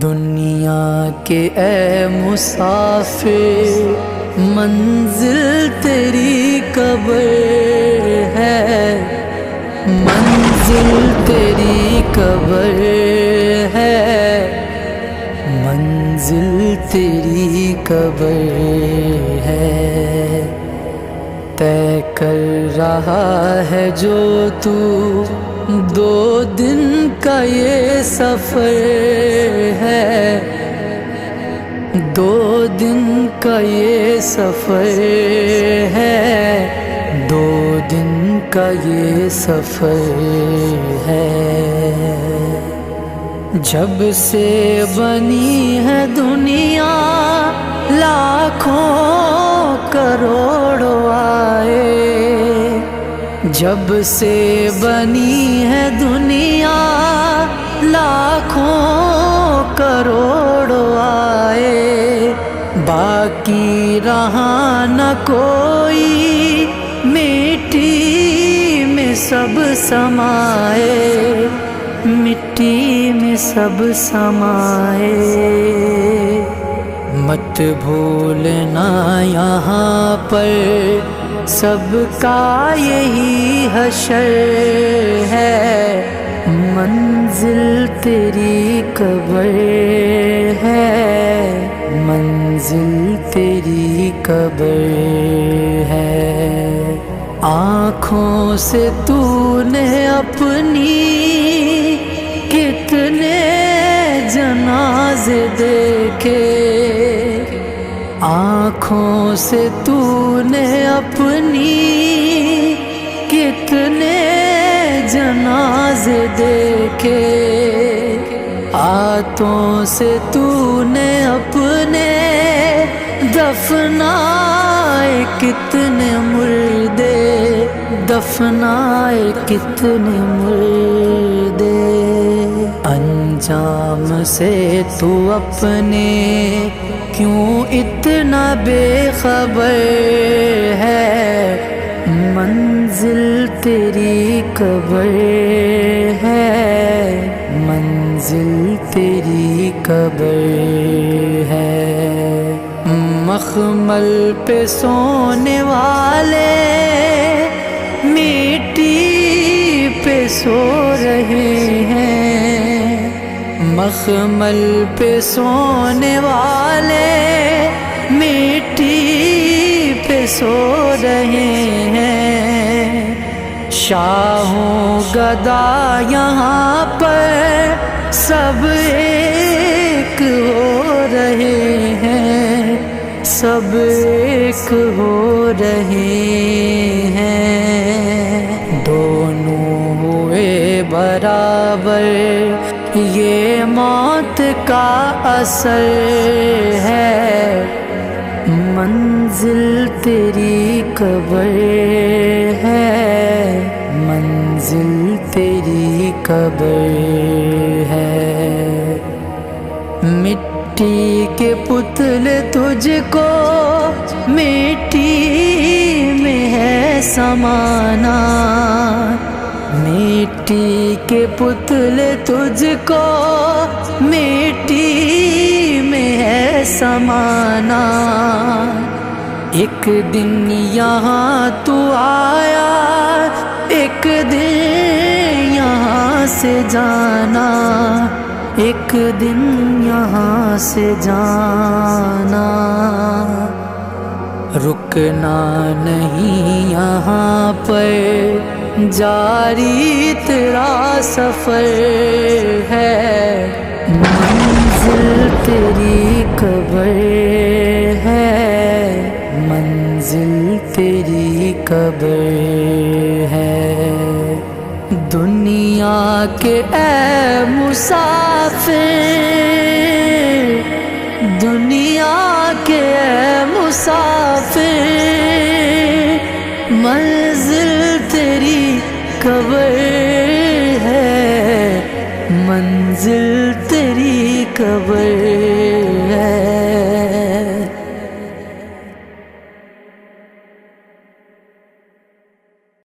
دنیا کے اے مسافر منزل تیری قبر ہے، منزل تیری قبر ہے، منزل تیری قبر ہے۔ طے کر رہا ہے جو تو 2 دن کا یہ سفر ہے، 2 دن کا یہ سفر ہے، 2 دن کا یہ سفر ہے۔ جب سے بنی ہے دنیا لاکھوں کروڑوں آئے، جب سے بنی ہے دنیا لاکھوں کروڑوں آئے، باقی رہا نہ کوئی، مٹی میں سب سمائے، مٹی میں سب سمائے۔ مت بھولنا یہاں پر سب کا یہی حشر ہے، منزل تیری قبر ہے، منزل تیری قبر ہے۔ آنکھوں سے تو نے اپنی کتنے جنازے دیکھے، آنکھوں سے تو نے اپنی کتنے جنازے دیکھے، ہاتھوں سے تو نے اپنے دفنائے کتنے مردے، دفنائے کتنے مردے۔ انجام سے تو اپنے کیوں اتنا بے خبر ہے، منزل تیری قبر ہے، منزل تیری قبر ہے۔ مخمل پہ سونے والے مٹی پہ سو رہے ہیں، مخمل پہ سونے والے مٹی پہ سو رہے ہیں، شاہوں گدا یہاں پر سب ایک ہو رہے ہیں، سب ایک ہو رہے ہیں۔ دونوں ہوئے برابر، یہ موت کا اثر ہے، منزل تیری قبر ہے، منزل تیری قبر ہے۔ مٹی کے پتلے تجھ کو مٹی میں ہے سمانا، مٹی کے پتلے تجھ کو مٹی میں ہے سمانا۔ ایک دن یہاں تو آیا، ایک دن یہاں سے جانا، ایک دن یہاں سے جانا۔ رکنا نہیں یہاں پر، جاری تیرا سفر ہے، منزل تیری قبر ہے، منزل تیری قبر ہے۔ دنیا کے اے مسافر، دنیا کے اے مسافر، منزل تیری قبر ہے، منزل تیری قبر ہے۔